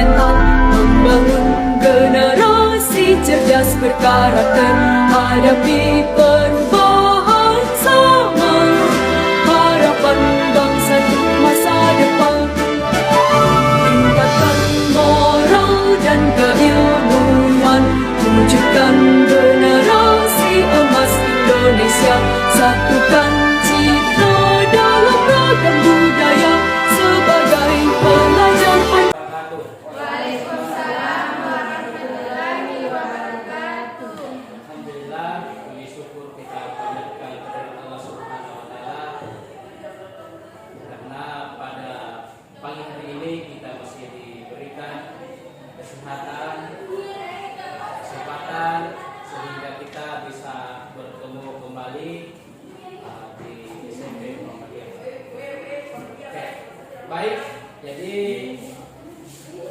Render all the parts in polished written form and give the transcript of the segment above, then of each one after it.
mental, membangun generasi cerdas berkarakter, hadapi perubahan zaman, harapan bangsa untuk masa depan. Tingkatkan moral dan keilmuan, wujudkan generasi emas Indonesia, satukan citra dalam ragam budaya sebagai pelajar. Waalaikumsalam warahmatullahi wabarakatuh. Alhamdulillah, puji syukur kita panjatkan kepada Allah Subhanahu wa taala karena pada pagi hari ini kita masih diberikan kesehatan, kesempatan sehingga kita bisa bertemu kembali di SMP Muhammadiyah. Oke, baik. Jadi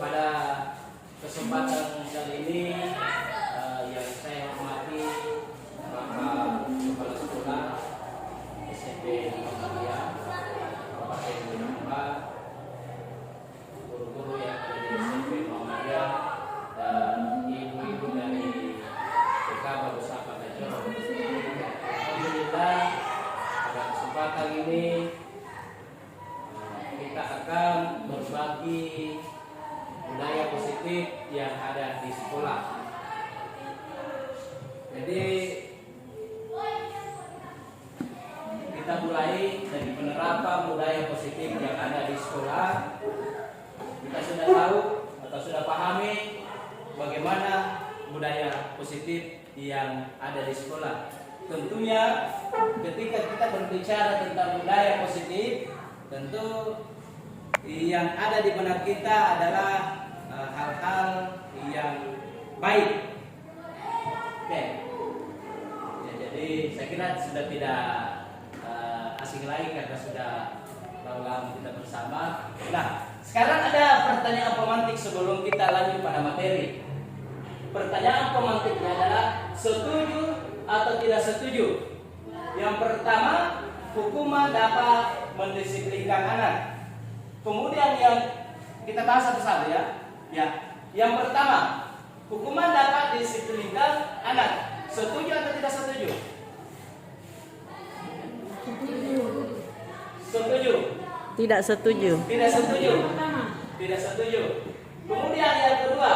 pada kesempatan kali ini yang saya hormati Bapak Kepala Sekolah SMP Muhammadiyah, Bapak Ibu Bapak, guru-guru yang ada di SMP Muhammadiyah, dan ibu-ibu dari TK Bagus Apa Najor. Alhamdulillah pada kesempatan ini kita akan berbagi budaya positif yang ada di sekolah. Jadi kita mulai dari penerapan budaya positif yang ada di sekolah. Kita sudah tahu atau sudah pahami bagaimana budaya positif yang ada di sekolah. Tentunya ketika kita berbicara tentang budaya positif, tentu yang ada di benak kita adalah hal-hal yang baik. Oke. Ya, jadi saya kira sudah tidak asing lagi karena sudah lama kita bersama. Nah, sekarang ada pertanyaan pemantik sebelum kita lanjut pada materi. Pertanyaan pemantiknya adalah setuju atau tidak setuju. Yang pertama, hukuman dapat mendisiplinkan anak. Kemudian yang kita bahas satu-satu ya. Yang pertama, hukuman dapat disiplinkan anak. Setuju atau tidak setuju? Setuju. Tidak setuju. Tidak setuju. Tidak setuju. Kemudian yang kedua,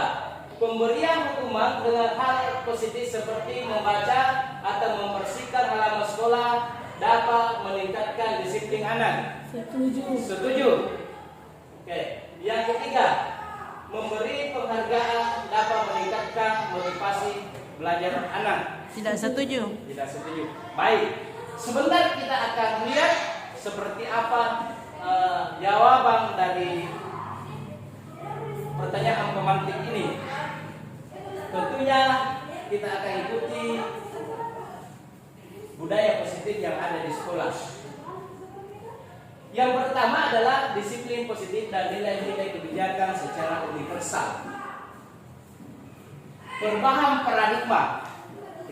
pemberian hukuman dengan hal positif seperti membaca atau membersihkan halaman sekolah dapat meningkatkan disiplin anak. Setuju. Setuju. Oke. Yang ketiga, memberi penghargaan dapat meningkatkan motivasi belajar anak. Tidak setuju. Tidak setuju. Baik. Sebentar kita akan lihat seperti apa jawaban dari pertanyaan pemantik ini. Tentunya kita akan ikuti budaya positif yang ada di sekolah. Yang pertama adalah disiplin positif dan nilai-nilai kebijakan secara universal. Perubahan paradigma.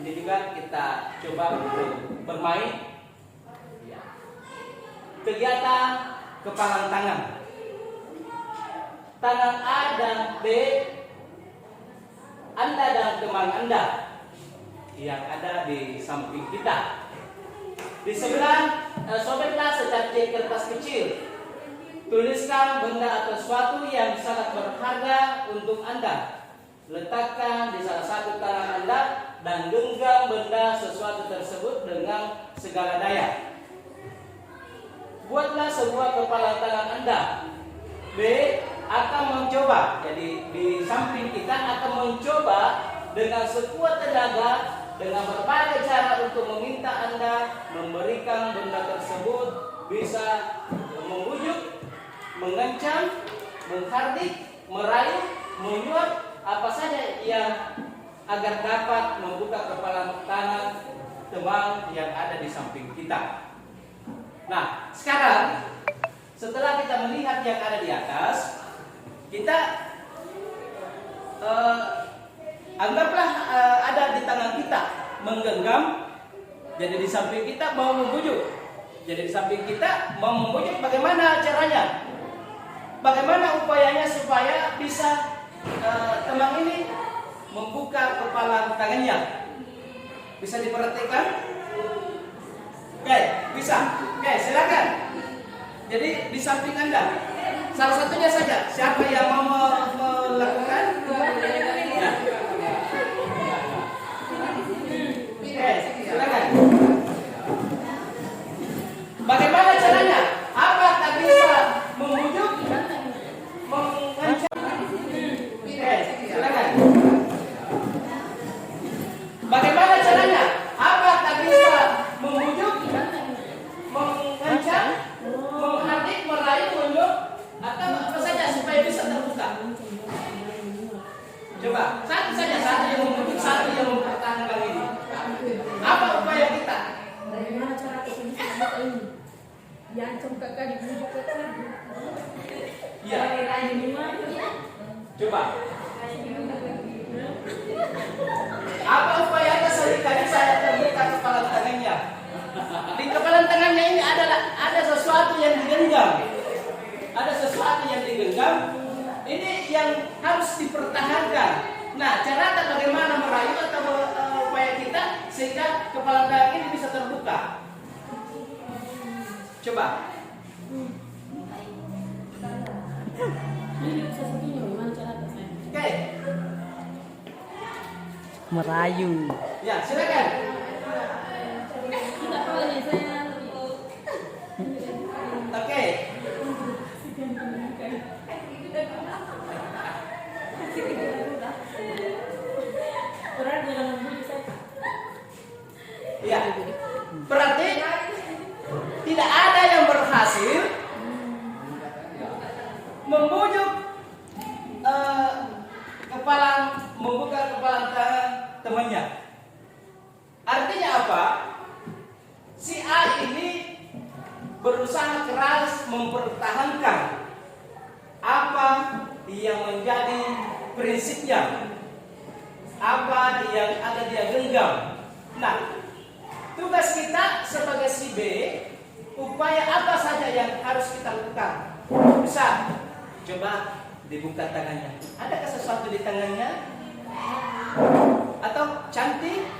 Ini juga kita coba untuk bermain. Kegiatan kepalan tangan. Tangan A dan B, Anda dan teman Anda yang ada di samping kita. Di sebelah sobeklah secacah kertas kecil. Tuliskan benda atau sesuatu yang sangat berharga untuk Anda. Letakkan di salah satu tangan Anda dan genggam benda sesuatu tersebut dengan segala daya. Buatlah sebuah kepala tangan Anda. B akan mencoba. Jadi di samping kita akan mencoba dengan sekuat tenaga dengan berbagai cara untuk meminta Anda memberikan benda tersebut, bisa membujuk, mengancam, menghardik, merayu, menyuap, apa saja yang agar dapat membuka kepala tangan teman yang ada di samping kita. Nah, sekarang setelah kita melihat yang ada di atas, kita anggaplah ada di tangan kita menggenggam. Jadi di samping kita mau membujuk. Jadi di samping kita mau membujuk, bagaimana caranya? bagaimana upayanya supaya bisa teman ini membuka kepala tangannya? Bisa diperhatikan? Oke, bisa. Oke, silakan. Jadi di samping Anda, salah satunya saja. Siapa yang mau melakukan? Ya. Oke, silakan. Bagaimana caranya? Apakah bisa membujuk, mengancam? Oke, silakan. Bagaimana caranya? Apakah bisa membujuk, mengancam, menghadik, merayu, menunjuk, atau apa saja supaya bisa terbuka? Coba, satu saja, satu yang membujuk, satu yang mempertahankan ini. Apa upaya kita? Bagaimana cara kita bisa membuka ini? Diancam kakak, dibujuk kakak. Iya. Coba. Apa upaya sekali saya terbuka kepala tangannya? Di kepala tangannya ini ada sesuatu yang digenggam. Ada sesuatu yang digenggam. Ini yang harus dipertahankan. Nah, cara bagaimana merayu atau upaya kita sehingga kepala tangan ini bisa terbuka. Coba. Oke. Merayu. Ya, silakan. Oke. Ya. Berarti tidak ada yang berhasil membujuk membuka kepala tangan temannya. Artinya apa? Si A ini berusaha keras mempertahankan apa yang menjadi prinsipnya, apa yang ada dia genggam. Nah, tugas kita sebagai si B, upaya apa saja yang harus kita lakukan? Bisa, coba dibuka tangannya. Adakah sesuatu di tangannya? Atau cantik?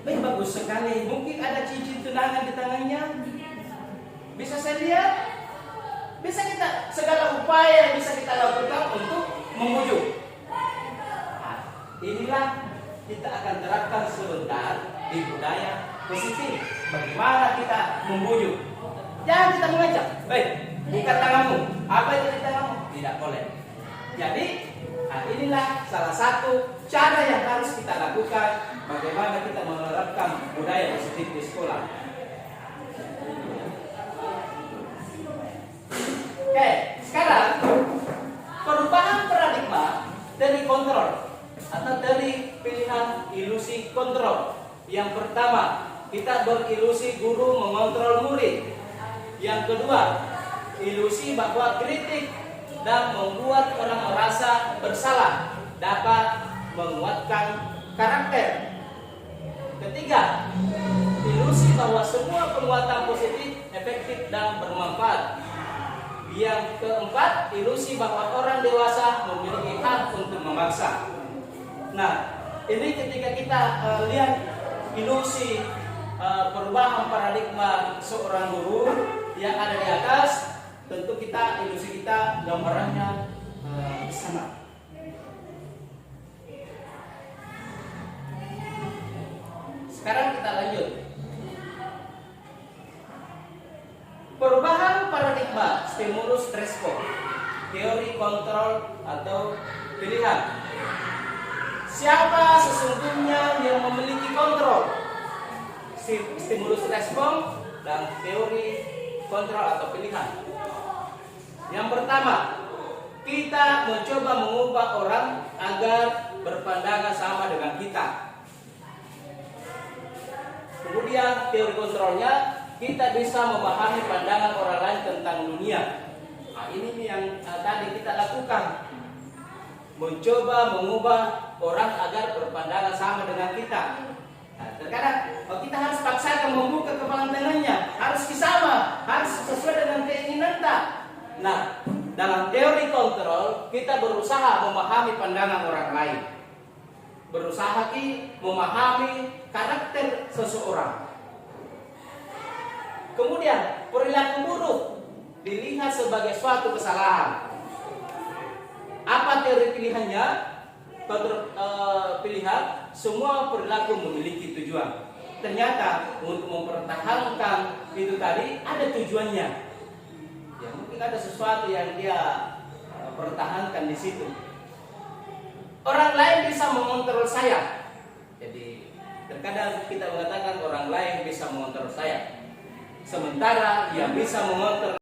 Bagus sekali. Mungkin ada cincin tunangan di tangannya. Bisa saya lihat? Bisa kita, segala upaya yang bisa kita lakukan untuk membujuk. Nah, inilah kita akan terapkan sebentar di budaya positif. Bagaimana kita membujuk? Jangan kita mengajak. Baik, buka tanganmu. Apa itu di tanganmu? Tidak boleh. Jadi, inilah salah satu cara yang harus kita lakukan. Bagaimana kita menerapkan budaya positif di sekolah. Oke, sekarang perubahan paradigma dari kontrol atau dari pilihan ilusi kontrol. Yang pertama, kita berilusi guru mengontrol murid. Yang kedua, ilusi bahwa kritik dan membuat orang merasa bersalah dapat menguatkan karakter. Ketiga, ilusi bahwa semua penguatan positif efektif dan bermanfaat. Yang keempat, ilusi bahwa orang dewasa memiliki hak untuk memaksa. Nah, ini ketika kita lihat ilusi perubahan paradigma seorang guru yang ada di atas, tentu kita ilusi kita gambarannya sama. Sekarang kita lanjut. Perubahan paradigma stimulus respon, teori kontrol atau pilihan. Siapa sesungguhnya yang memiliki kontrol? Stimulus respon dan teori kontrol atau pilihan. Yang pertama, kita mencoba mengubah orang agar berpandangan sama dengan kita. Kemudian teori kontrolnya, kita bisa memahami pandangan orang lain tentang dunia. Nah, ini yang tadi kita lakukan. Mencoba mengubah orang agar berpandangan sama dengan kita. Nah, terkadang kita harus paksakan membuka kepala tangannya, harus sama, harus sesuai dengan keinginan tak. Nah, dalam teori kontrol kita berusaha memahami pandangan orang lain, berusaha memahami karakter seseorang. Kemudian perilaku buruk dilihat sebagai suatu kesalahan. Apa teori pilihannya? Pilihan semua perilaku memiliki tujuan. Ternyata untuk mempertahankan itu tadi ada tujuannya. Ya, mungkin ada sesuatu yang dia pertahankan di situ. Orang lain bisa mengontrol saya. Jadi terkadang kita mengatakan orang lain bisa mengontrol saya, sementara yang bisa mengontrol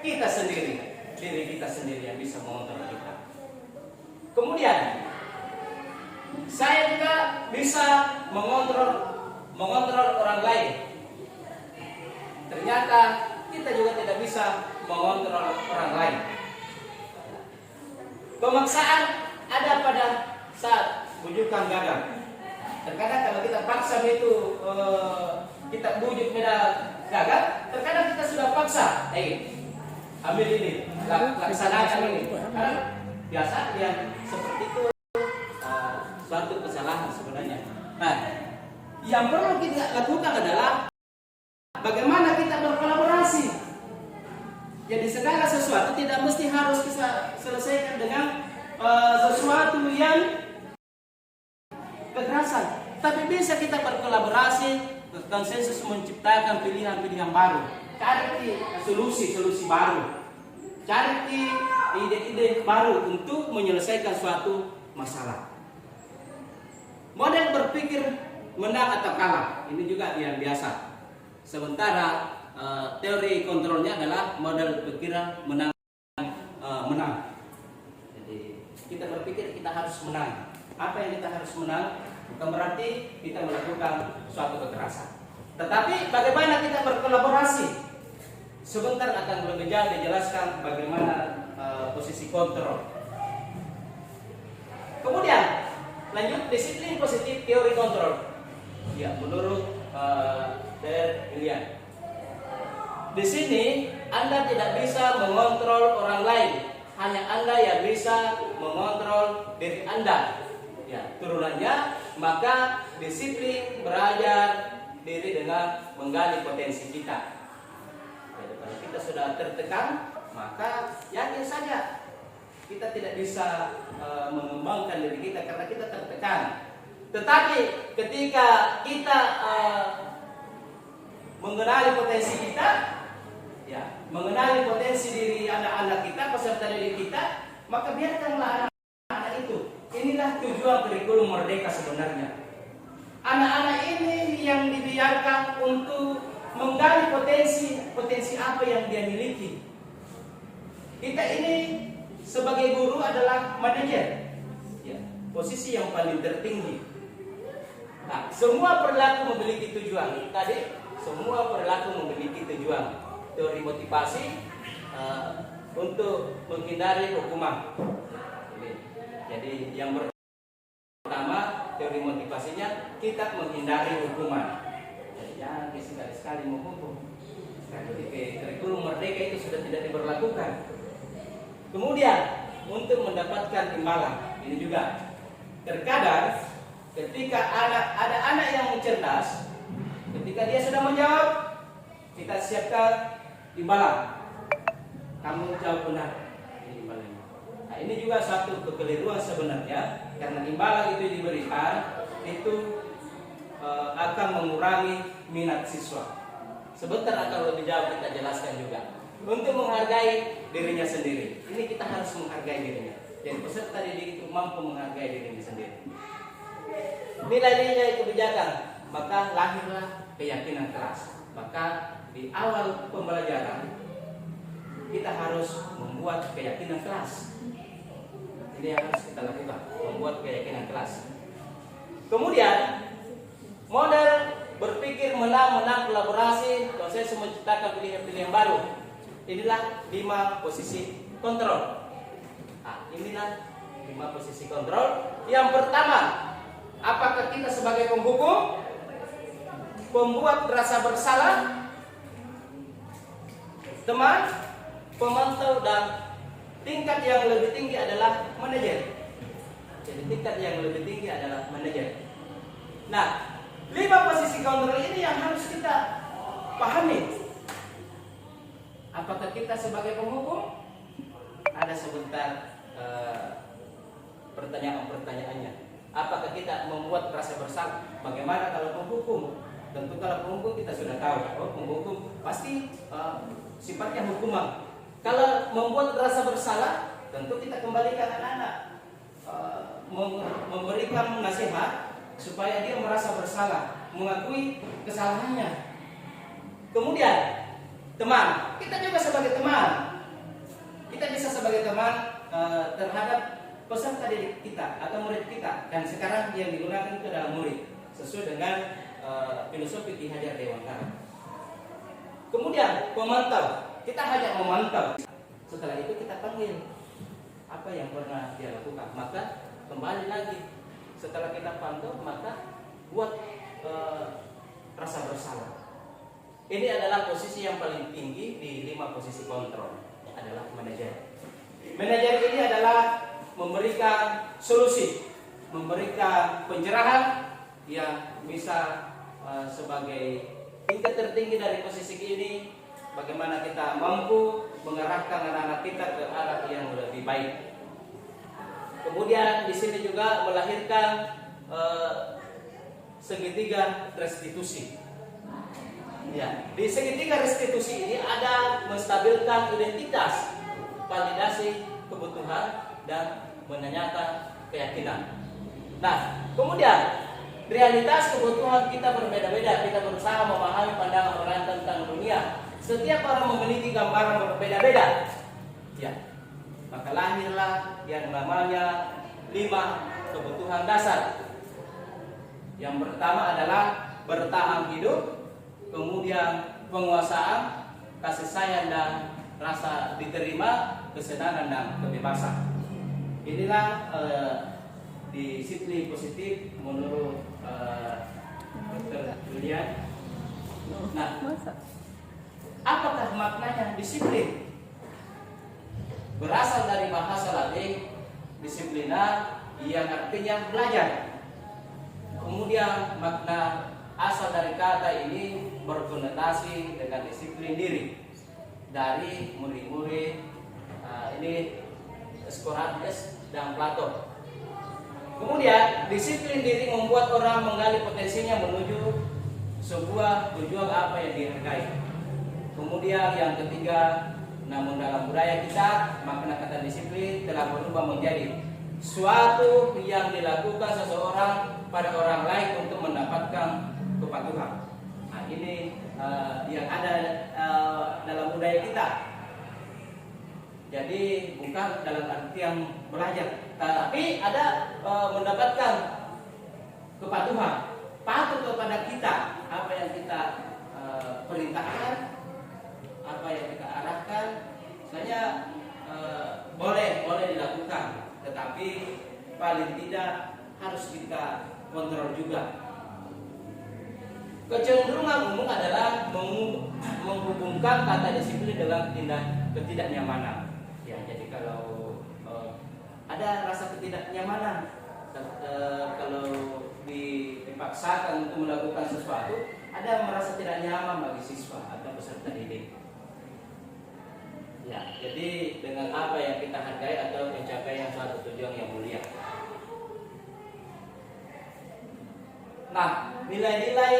kita sendiri, diri kita sendiri yang bisa mengontrol kita. Kemudian saya juga bisa mengontrol orang lain. Ternyata kita juga tidak bisa mengontrol orang lain. Pemaksaan ada pada saat bujukan gagal. Terkadang kalau kita paksa itu kita bujuk beda gagal, terkadang kita sudah paksa, ambil ini, laksanakan ini. Karena biasa yang seperti itu suatu kesalahan sebenarnya. Nah, yang perlu kita lakukan adalah bagaimana kita berkolaborasi. Jadi segala sesuatu tidak mesti harus kita selesaikan dengan sesuatu yang kekerasan, tapi bisa kita berkolaborasi, konsensus menciptakan pilihan-pilihan baru, cari solusi baru, cari ide-ide baru untuk menyelesaikan suatu masalah. Model berpikir menang atau kalah, ini juga yang biasa. Sementara teori kontrolnya adalah model pikiran menang. Jadi kita berpikir kita harus menang. Apa yang kita harus menang bukan berarti kita melakukan suatu kekerasan. Tetapi bagaimana kita berkolaborasi? Sebentar akan lebih jauh dijelaskan bagaimana posisi kontrol. Kemudian lanjut disiplin positif teori kontrol. Ya, menurut William. Di sini Anda tidak bisa mengontrol orang lain, hanya Anda yang bisa mengontrol diri Anda. Ya, turunannya maka disiplin belajar diri dengan menggali potensi kita. Jadi kalau kita sudah tertekan, maka yakin saja kita tidak bisa mengembangkan diri kita karena kita tertekan. Tetapi ketika kita mengenali potensi kita, ya, mengenali potensi diri anak-anak kita, peserta didik kita, maka biarkanlah anak-anak itu. Inilah tujuan kurikulum merdeka sebenarnya. Anak-anak ini yang dibiarkan untuk menggali potensi apa yang dia miliki. Kita ini sebagai guru adalah manajer, ya, posisi yang paling tertinggi. Nah, semua perilaku memiliki tujuan. Tadi semua perilaku memiliki tujuan. Teori motivasi untuk menghindari hukuman. Jadi yang pertama teori motivasinya kita menghindari hukuman. Jadi jangan sekali-sekali menghukum. Jadi kurikulum merdeka itu sudah tidak diberlakukan. Kemudian untuk mendapatkan imbalan, ini juga terkadang ketika ada anak yang cerdas, ketika dia sudah menjawab, kita siapkan imbalan. Kamu jawab benar, ini imbalannya. Nah, ini juga satu kekeliruan sebenarnya, karena imbalan itu diberikan itu akan mengurangi minat siswa. Sebentar akan lebih jauh kita jelaskan juga. Untuk menghargai dirinya sendiri, ini kita harus menghargai dirinya. Jadi peserta didik itu mampu menghargai dirinya sendiri. Nilai-nilai kebijakan, maka lahirlah keyakinan kelas. Maka di awal pembelajaran kita harus membuat keyakinan kelas. Ini yang harus kita lakukan, membuat keyakinan kelas. Kemudian model berpikir menang-menang kolaborasi, konsensus menciptakan pilihan-pilihan baru. Inilah 5 posisi kontrol. Nah, inilah 5 posisi kontrol. Yang pertama, apakah kita sebagai penghukum, pembuat rasa bersalah, teman, pemantau, dan tingkat yang lebih tinggi adalah manajer. Jadi tingkat yang lebih tinggi adalah manajer. Nah, 5 posisi kontrol ini yang harus kita pahami. Apakah kita sebagai penghukum? Ada sebentar pertanyaan-pertanyaannya. Apakah kita membuat rasa bersalah? Bagaimana kalau penghukum? Tentu kalau penghukum kita sudah tahu, oh penghukum pasti sifatnya hukuman. Kalau membuat rasa bersalah, tentu kita kembalikan anak-anak, memberikan nasihat supaya dia merasa bersalah, mengakui kesalahannya. Kemudian teman, kita juga sebagai teman, kita bisa sebagai teman terhadap peserta didik kita atau murid kita, dan sekarang yang digunakan itu adalah murid sesuai dengan filosofi Ki Hajar Dewantara. Kemudian pemantau, kita hanya memantau. Setelah itu kita panggil apa yang pernah dia lakukan, maka kembali lagi setelah kita pantau, maka buat rasa bersalah. Ini adalah posisi yang paling tinggi di 5 posisi kontrol, adalah manajer. Manajer ini adalah memberikan solusi, memberikan pencerahan yang bisa sebagai tingkat tertinggi dari posisi ini. Bagaimana kita mampu mengarahkan anak-anak kita ke arah yang lebih baik. Kemudian di sini juga melahirkan segitiga restitusi. Ya, di segitiga restitusi ini ada menstabilkan identitas, validasi kebutuhan, dan menanyakan keyakinan. Nah, kemudian realitas kebutuhan kita berbeda-beda. Kita berusaha memahami pandangan orang tentang dunia. Setiap orang memiliki gambaran berbeda-beda. Ya, maka lahirlah yang namanya 5 kebutuhan dasar. Yang pertama adalah bertahan hidup, kemudian penguasaan, kasih sayang dan rasa diterima, kesenangan dan kebebasan. Inilah disiplin positif menurut Dr. Julian. Nah, apakah maknanya disiplin? Berasal dari bahasa Latin disiplina, yang artinya belajar. Kemudian makna asal dari kata ini berkonotasi dengan disiplin diri dari murid-murid ini Socrates dan Plato. Kemudian disiplin diri membuat orang menggali potensinya menuju sebuah tujuan apa yang dihargai. Kemudian yang ketiga, namun dalam budaya kita makna kata disiplin telah berubah menjadi suatu yang dilakukan seseorang pada orang lain untuk mendapatkan kepatuhan. Nah, ini yang ada dalam budaya kita. Jadi bukan dalam artian belajar, tapi ada mendapatkan kepatuhan, patuh kepada kita, apa yang kita perintahkan, apa yang kita arahkan, sebenarnya boleh dilakukan, tetapi paling tidak harus kita kontrol juga. Kecenderungan umum adalah menghubungkan kata disiplin dengan ketidaknyamanan. Ya, jadi kalau ada rasa ketidaknyamanan, kalau dipaksakan untuk melakukan sesuatu, ada merasa tidak nyaman bagi siswa atau peserta didik. Ya, jadi dengan apa yang kita hargai atau pencapaian suatu tujuan yang mulia. Nah, nilai-nilai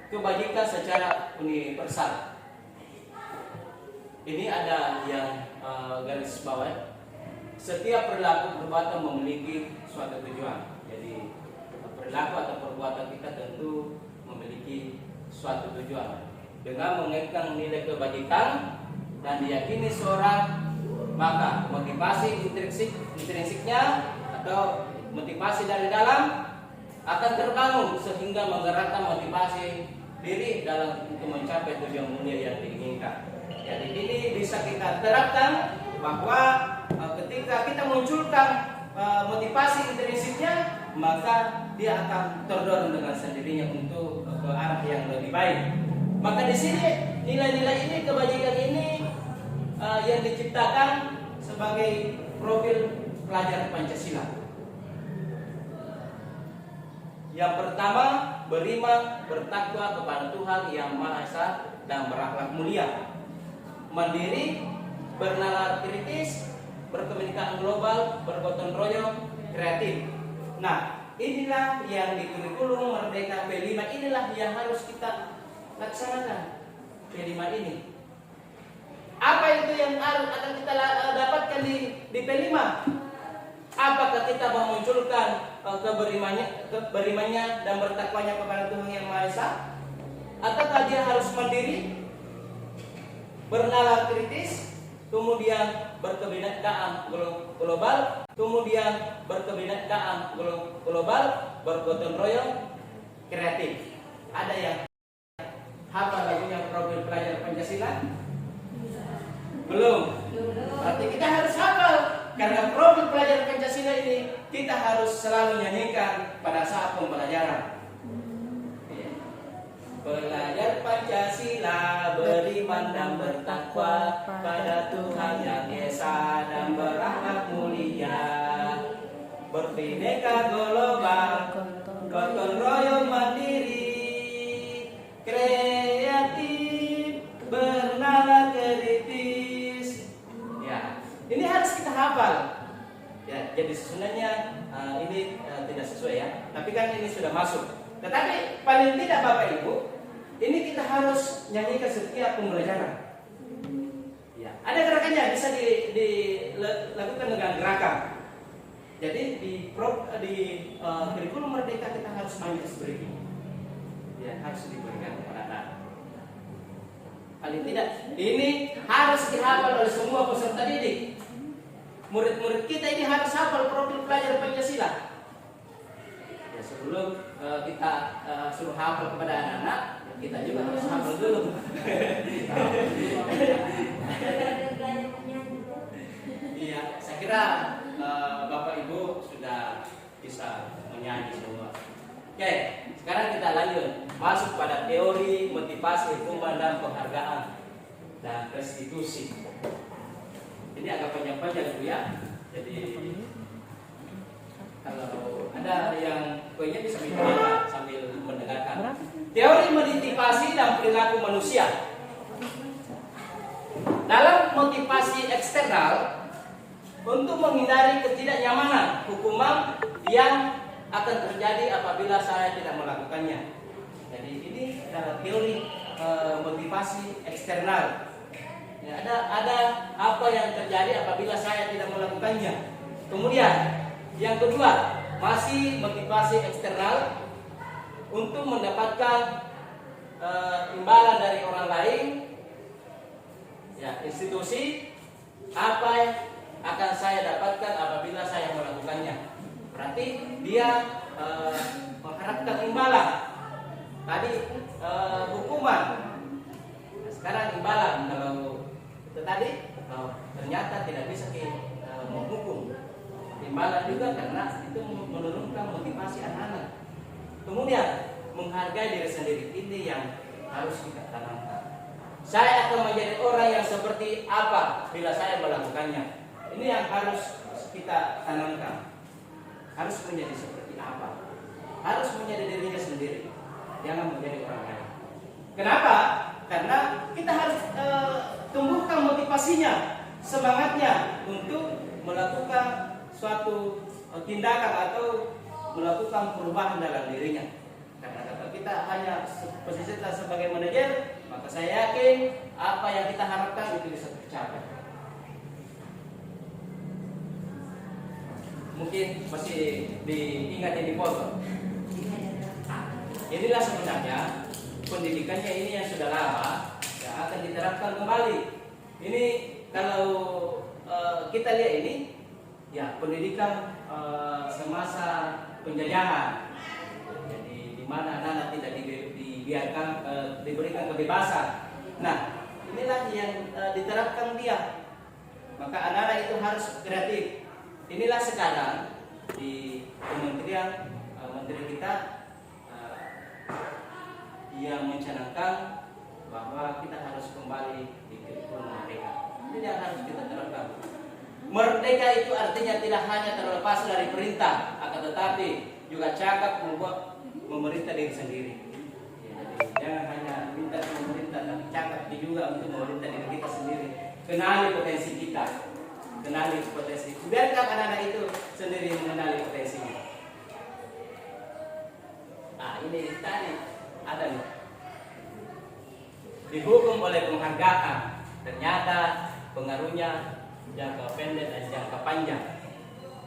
kebajikan secara universal. Ini ada yang garis bawah. Setiap perilaku perbuatan memiliki suatu tujuan. Jadi perilaku atau perbuatan kita tentu memiliki suatu tujuan. Dengan mengaitkan nilai kebajikan dan diyakini seorang, maka motivasi intrinsiknya atau motivasi dari dalam akan terbangun sehingga menggerakkan motivasi diri dalam untuk mencapai tujuan mulia yang diinginkan. Jadi ini bisa kita terapkan bahwa ketika kita munculkan motivasi intrinsiknya, maka dia akan terdorong dengan sendirinya untuk ke arah yang lebih baik. Maka di sini nilai-nilai ini, kebajikan ini yang diciptakan sebagai profil pelajar Pancasila. Yang pertama, beriman, bertakwa kepada Tuhan Yang Maha Esa dan berakhlak mulia. Mandiri, bernalar kritis, berkomunikasi global, bergotong royong, kreatif. Nah, inilah yang di kurikulum Merdeka P5, inilah yang harus kita laksanakan. P5 ini. Apa itu yang akan kita dapatkan di P5? Apakah kita memunculkan keberimannya dan bertakwanya kepada Tuhan Yang Maha Esa? Ataukah dia harus mandiri, bernalar kritis, kemudian berkebinekaan global, kemudian berkebinekaan global, bergotong royong, kreatif? Ada yang hafal lagunya profil pelajar Pancasila? Belum. Berarti kita harus hafal, karena profil pelajar Pancasila ini kita harus selalu nyanyikan pada saat pembelajaran. Pelajar Pancasila beriman dan bertakwa pada Tuhan Yang Esa dan berakhlak mulia, berbineka global, gotong royong mandiri, kreatif, bernalar kritis. Ya, ini harus kita hafal. Ya, jadi sebenarnya ini tidak sesuai ya, tapi kan ini sudah masuk. Tetapi paling tidak Bapak Ibu, ini kita harus nyanyikan setiap pembelajaran. Ya, ada gerakannya, bisa dilakukan dengan gerakan. Jadi di kurikulum Merdeka kita harus main seperti ini. Ya, harus diberikan kepada anak. Paling tidak ini harus dihafal oleh semua peserta didik. Murid-murid kita ini harus hafal profil pelajar Pancasila. Ya, sebelum kita suruh hafal kepada anak-anak, kita juga harus hafal dulu. Iya, saya kira Bapak Ibu sudah bisa menyanyi semua. Oke, sekarang kita lanjut masuk pada teori motivasi, hukuman dan penghargaan dan restitusi. Ini agak panjang-panjang Bu ya. Jadi kalau ada yang kuenya bisa dibaca sambil mendengarkan. Teori motivasi dan perilaku manusia. Dalam motivasi eksternal, untuk menghindari ketidaknyamanan, hukuman yang akan terjadi apabila saya tidak melakukannya. Jadi ini adalah teori motivasi eksternal. Ya, ada apa yang terjadi apabila saya tidak melakukannya. Kemudian yang kedua, masih motivasi eksternal untuk mendapatkan imbalan dari orang lain, ya, institusi. Apa yang akan saya dapatkan apabila saya melakukannya? Berarti dia mengharapkan imbalan. Tadi hukuman, nah, sekarang imbalan. Kalau itu tadi ternyata tidak bisa menghukum, imbalan juga karena itu menurunkan motivasi anak-anak. Kemudian menghargai diri sendiri, ini yang harus kita tanamkan. Saya akan menjadi orang yang seperti apa bila saya melakukannya. Ini yang harus kita tanamkan. Harus menjadi seperti apa? Harus menjadi dirinya sendiri, jangan menjadi orang lain. Kenapa? Karena kita harus tumbuhkan motivasinya, semangatnya untuk melakukan suatu tindakan atau melakukan perubahan dalam dirinya. Karena kalau kita hanya posisi kita sebagai manajer, maka saya yakin apa yang kita harapkan itu bisa tercapai. Mungkin masih diingat ini foto. Inilah sebenarnya pendidikannya ini yang sudah lama yang akan diterapkan kembali. Ini kalau kita lihat ini, ya, pendidikan semasa penjajahan. Jadi di mana anak-anak tidak dibiarkan diberikan kebebasan. Nah, inilah yang diterapkan dia. Maka anak-anak itu harus kreatif. Inilah sekarang di kementerian menteri kita yang mencanangkan bahwa kita harus kembali di kurikulum Merdeka. Ini yang harus kita terapkan. Merdeka itu artinya tidak hanya terlepas dari perintah, akan tetapi juga cakap membuat memerintah diri sendiri. Ya, jadi jangan hanya minta pemerintah, tapi cakap juga untuk memerintah diri kita sendiri. Kenali potensi kita, kenali potensi. Biarkan anak-anak itu sendiri mengenali potensinya. Nah, ini tadi ada nih. Dihukum oleh penghargaan, ternyata pengaruhnya jangka pendek dan jangka panjang.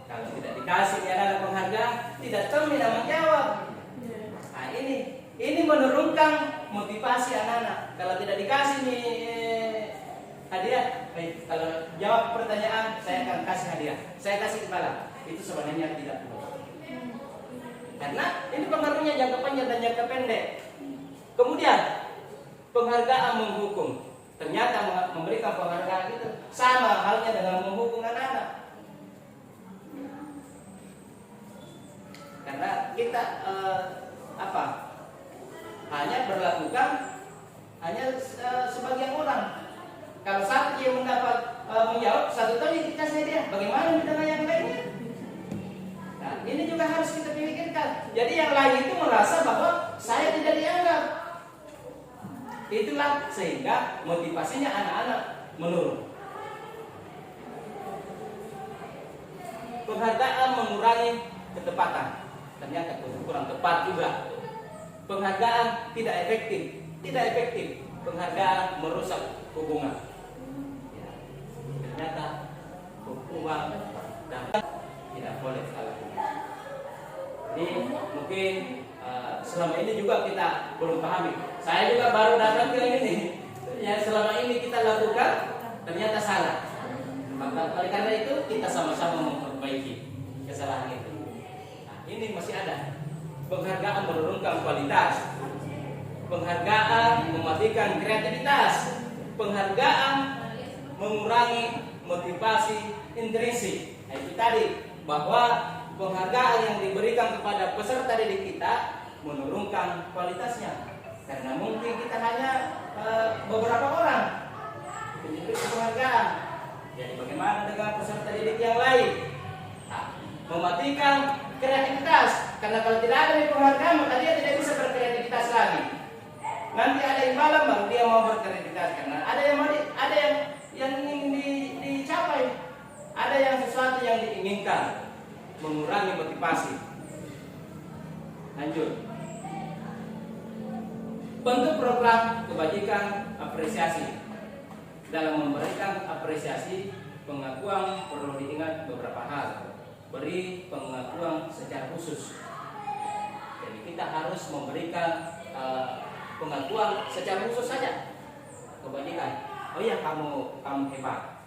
Kalau tidak dikasih anak penghargaan, tidak tahu tidak menjawab. Nah, ini menurunkan motivasi anak-anak. Kalau tidak dikasih nih hadiah, kalau jawab pertanyaan saya akan kasih hadiah, saya kasih kepala, itu sebenarnya tidak perlu. Karena ini pengaruhnya jangka panjang dan jangka pendek. Kemudian penghargaan menghukum. Ternyata memberikan penghargaan itu sama halnya dengan menghukum anak-anak. Karena kita hanya berlakukan hanya sebagian orang. Kalau satu yang mendapat menjawab satu tahun dikasih dia, bagaimana dengan yang lainnya? Nah, ini juga harus kita pikirkan. Jadi yang lain itu merasa bahwa saya tidak dianggap. Itulah sehingga motivasinya anak-anak menurun. Penghargaan mengurangi ketepatan. Ternyata kurang tepat juga. Penghargaan tidak efektif. Penghargaan merusak hubungan. Ya, ternyata hubungan dan tidak boleh salah. Ini mungkin selama ini juga kita belum pahami. Saya juga baru datang ke ini. Yang selama ini kita lakukan ternyata salah. Maka oleh karena itu kita sama-sama memperbaiki kesalahan itu. Nah, ini masih ada. Penghargaan menurunkan kualitas. Penghargaan mematikan kreativitas. Penghargaan mengurangi motivasi intrinsik. Nah, itu tadi bahwa penghargaan yang diberikan kepada peserta didik kita menurunkan kualitasnya. Karena mungkin kita hanya beberapa orang diberi penghargaan. Jadi bagaimana dengan peserta didik yang lain? Nah, mematikan kreativitas. Karena kalau tidak ada penghargaan maka dia tidak bisa berkreativitas lagi. Nanti ada yang malam baru dia mau berkreativitas karena ada yang ingin dicapai, ada yang sesuatu yang diinginkan, mengurangi motivasi. Lanjut. Bentuk program kebajikan apresiasi. Dalam memberikan apresiasi, pengakuan perlu diingat beberapa hal. Beri pengakuan secara khusus. Jadi kita harus memberikan pengakuan secara khusus saja. Kebajikan. Oh iya, kamu hebat.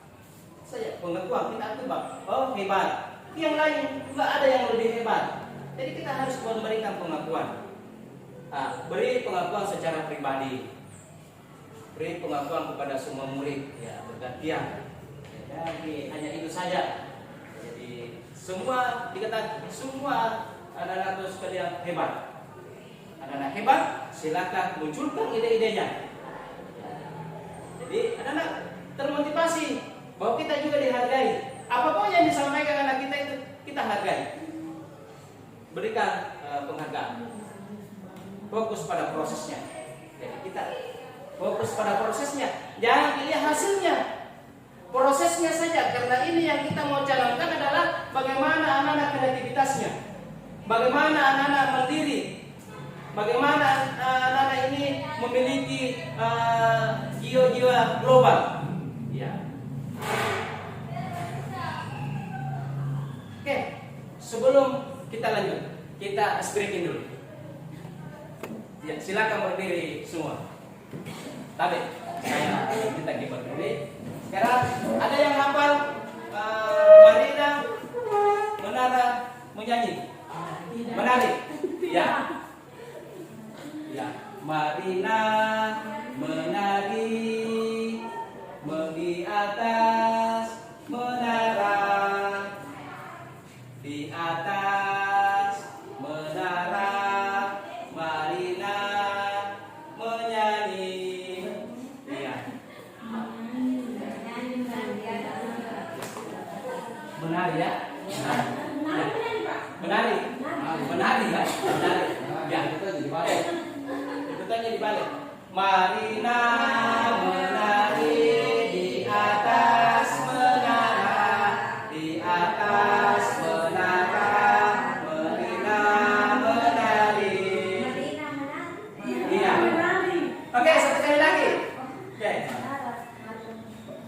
Saja pengakuan kita itu bang. Oh hebat. Yang lain nggak ada yang lebih hebat. Jadi kita harus memberikan pengakuan. Beri pengakuan secara pribadi. Beri pengakuan kepada semua murid, ya bergantian. Jadi hanya itu saja. Jadi semua dikatakan semua anak-anak sekalian hebat. Anak-anak hebat, silakan munculkan ide-idenya. Jadi anak-anak termotivasi bahwa kita juga dihargai. Apapun yang disampaikan anak kita itu kita hargai. Berikan penghargaan. Fokus pada prosesnya. Jadi kita fokus pada prosesnya. Jangan dilihat hasilnya. Prosesnya saja. Karena ini yang kita mau canangkan adalah bagaimana anak-anak kreativitasnya. Bagaimana anak-anak mandiri. Bagaimana anak-anak ini memiliki jiwa-jiwa global. Ya. Oke, sebelum kita lanjut, kita speaking dulu. Ya, silakan berdiri semua. Tadi saya minta berdiri. Sekarang ada yang hafal Marina Menara menyanyi, menari. Ya, ya. Marina menari di atas menara, di atas menara. Marina menyanyi. Iya. Menari ya. Menari. Menari ya. Menari. Ya, itu aja dibalik. Itu aja dibalik. Marina menari di atas menara, di atas menara. Marina menari. Iya. Oke, satu kali lagi. Oke.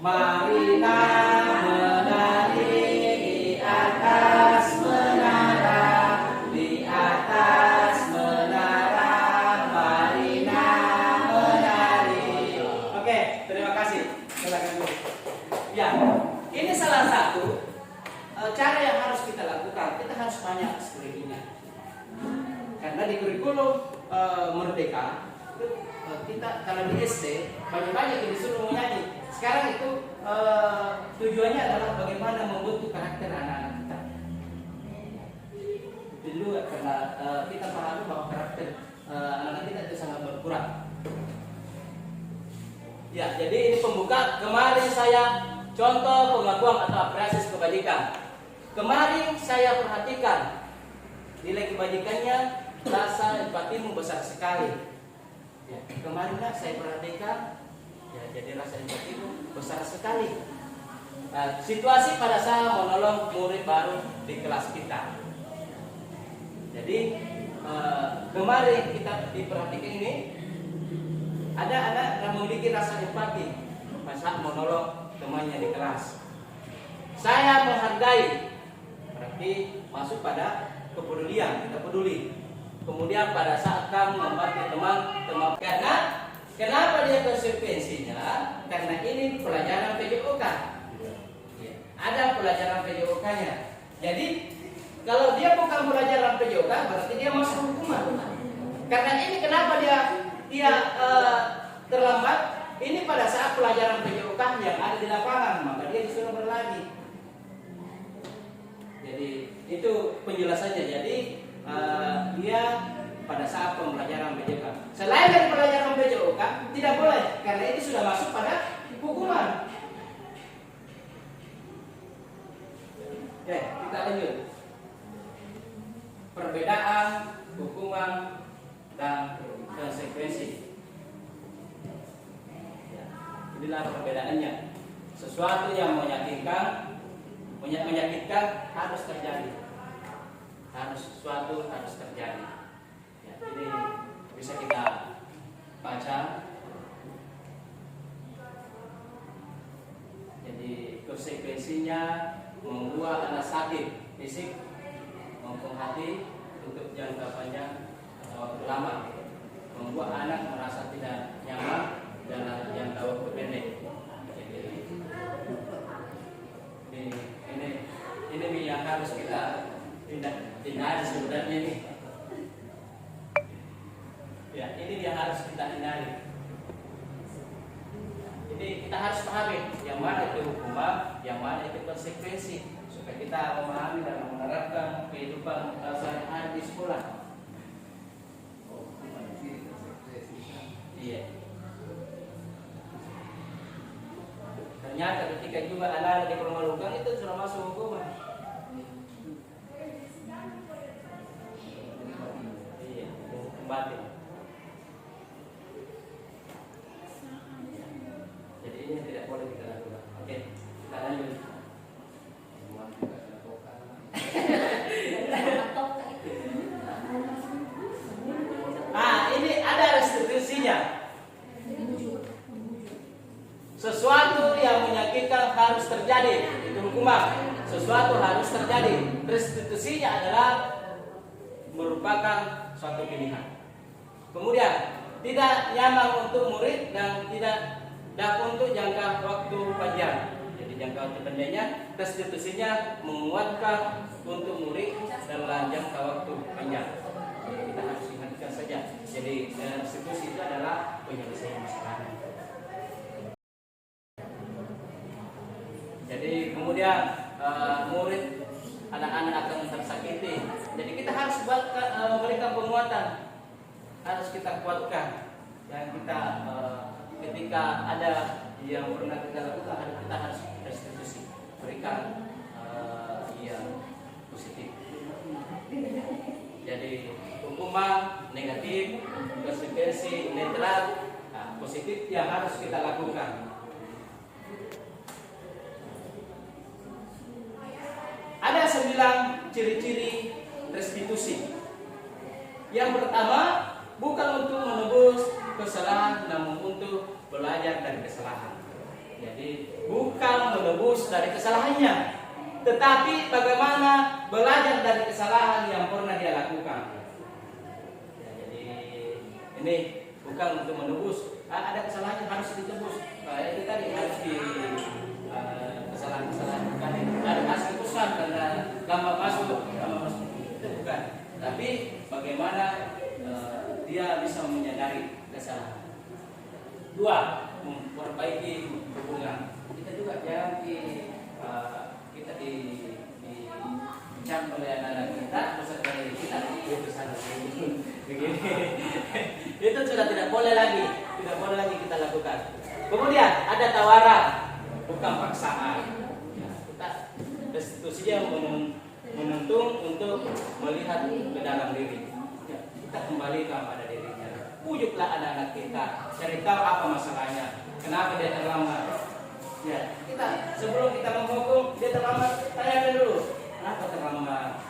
Marina menari di atas menara, di atas menara. Marina menari. Oke, terima kasih. Silakan dulu. Ya, ini salah satu cara yang harus kita lakukan. Kita harus banyak ekspresinya. Karena di kurikulum Merdeka itu kita kalau di SD banyak-banyak yang disuruh menyanyi. Sekarang itu tujuannya adalah bagaimana membentuk karakter anak-anak kita. Itu dulu karena kita pahami bahwa karakter anak-anak kita itu sangat berkurang. Ya, jadi ini pembuka. Kemarin saya contoh pengakuan atau apresiasi kebajikan. Kemarin saya perhatikan nilai kebajikannya, rasa empatimu besar sekali. Ya, kemarin saya perhatikan, ya, jadi rasa empatimu besar sekali. Situasi pada saat menolong murid baru di kelas kita. Jadi kemarin kita diperhatikan ini, ada anak yang memiliki rasa empati pada saat menolong temannya di kelas. Saya menghargai, berarti masuk pada kepedulian, kita peduli. Kemudian pada saat kamu membantu teman-teman, karena kenapa dia konsekuensinya? Karena ini pelajaran PJOK. Ada pelajaran PJOK-nya. Jadi kalau dia bukan pelajaran PJOK, berarti dia masuk hukuman. Karena ini kenapa dia terlambat? Ini pada saat pelajaran PJOK yang ada di lapangan, maka dia disuruh berlari. Jadi itu penjelasannya. Jadi dia pada saat pembelajaran PJOK. Selain dari pelajaran PJOK tidak boleh, karena ini sudah masuk pada hukuman. Oke, kita lanjut. Perbedaan hukuman dan konsekuensi. Ya, inilah perbedaannya. Sesuatu yang menyakitkan harus terjadi. Sesuatu harus terjadi. Ya, ini bisa kita baca. Jadi konsekuensinya membuat anak sakit fisik maupun hati untuk jangka panjang atau waktu lama, membuat anak merasa tidak nyaman dalam jangka waktu pendek. Jadi ini yang harus kita hindari sebenarnya ini. Ya, ini yang harus kita hindari. Jadi kita harus pahami yang mana itu hukuman, yang mana itu konsekuensi, supaya kita memahami dan menerapkan kehidupan sehari-hari di sekolah. Iya. Ternyata ketika juga anak dipermalukan itu sudah masuk hukuman. Iya, batin. Jadi ini tidak boleh kita lakukan. Oke, kita lanjut. Ini ada restitusinya. Sesuatu yang menyakitkan harus terjadi, itu hukuman. Sesuatu harus terjadi. Restitusinya adalah merupakan suatu pilihan. Kemudian tidak nyaman untuk murid dan untuk jangka waktu panjang. Jadi jangka waktu panjangnya, restitusinya menguatkan untuk murid dalam jangka waktu panjang. Jadi kita harus ingatkan saja. Jadi restitusi itu adalah penyelesaian masalah. Jadi kemudian murid anak-anak akan tersakiti. Jadi kita harus memberikan penguatan, harus kita kuatkan. Dan kita ketika ada yang pernah kita lakukan, kita harus restitusi, berikan netral, positif yang harus kita lakukan. Ada 9 ciri-ciri restitusi. Yang pertama, bukan untuk menebus kesalahan, namun untuk belajar dari kesalahan. Jadi bukan menebus dari kesalahannya, tetapi bagaimana belajar dari kesalahan yang pernah dia lakukan. Ya, jadi ini bukan untuk menebus. Ada kesalahan yang harus ditebus. Itu tadi harus di kesalahan-kesalahan tadi ada hasil keputusan karena lama masuk itu bukan. Tapi bagaimana dia bisa menyadari kesalahan. 2, memperbaiki hubungan. Kita juga jangan kita dicap oleh anak-anak kita, beserta dari kita itu sana begini. Itu sudah tidak boleh lagi kita lakukan. Kemudian ada tawaran, bukan paksaan. Ya, kita restitusinya menuntun untuk melihat ke dalam diri. Ya, kita kembalikan pada dirinya. Pujuklah anak-anak kita, cari tahu apa masalahnya, kenapa dia terlambat. Ya, kita sebelum kita menghukum dia terlambat, tanyakan dulu, kenapa terlambat?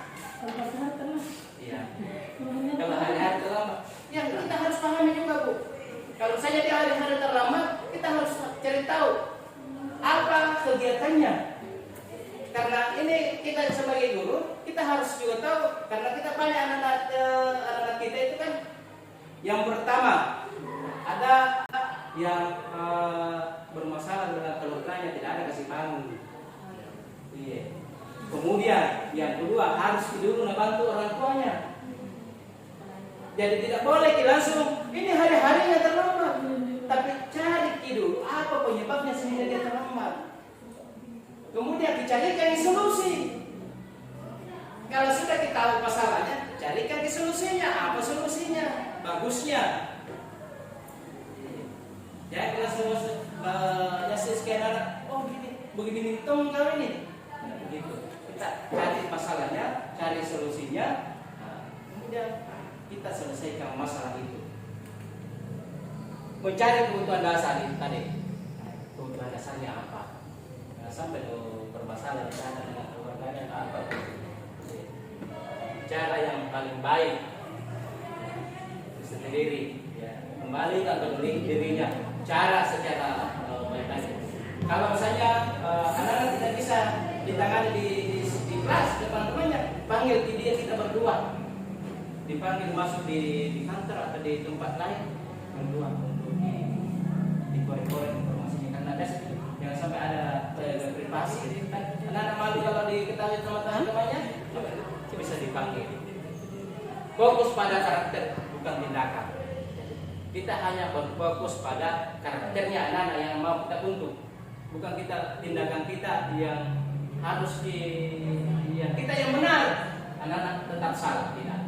Iya. Kalau hari-hari terlambat, ya kita harus pahami juga, Bu. Kalau saja dia hari-hari terlambat, kita harus cari tahu apa kegiatannya. Karena ini kita sebagai guru, kita harus juga tahu, karena kita banyak anak-anak kita itu kan. Yang pertama, ada yang bermasalah dengan keluarganya, tidak ada kasih bangun. Iya. Kemudian yang kedua, harus dulu membantu orang tuanya. Jadi tidak boleh langsung ini hari-harinya terlambat, tapi cari dulu apa penyebabnya sehingga dia terlambat. Kemudian dicarikan solusi. Kalau sudah kita tahu masalahnya, carikan solusinya. Apa solusinya? Bagusnya. Ya, kita ya sekarang, oh gini, begini tong kau ini. Nah, begitu. Kita cari masalahnya, cari solusinya. Nah, kemudian kita selesaikan masalah itu. Mencari kebutuhan dasar itu tadi. Kebutuhan dasarnya apa? Nah, sampai bermasalah di sana dengan keluarganya apa? Cara yang paling baik sendiri, ya, kembalikan ke dirinya. Cara secara baik. Kalau misalnya anak-anak tidak bisa ditangani di kelas depan temannya, panggil dia, kita berdua. Dipanggil masuk di kantor atau di tempat lain berdua untuk dikorek-korek informasinya, karena ada jangan sampai ada privasi. Anak-anak malu kalau diketahui sama teman-temannya, bisa dipanggil. Fokus pada karakter, bukan tindakan. Kita hanya berfokus pada karakternya anak-anak yang mau kita tuntut, bukan kita tindakan kita yang harus kita yang benar, anak-anak tetap salah, tidak.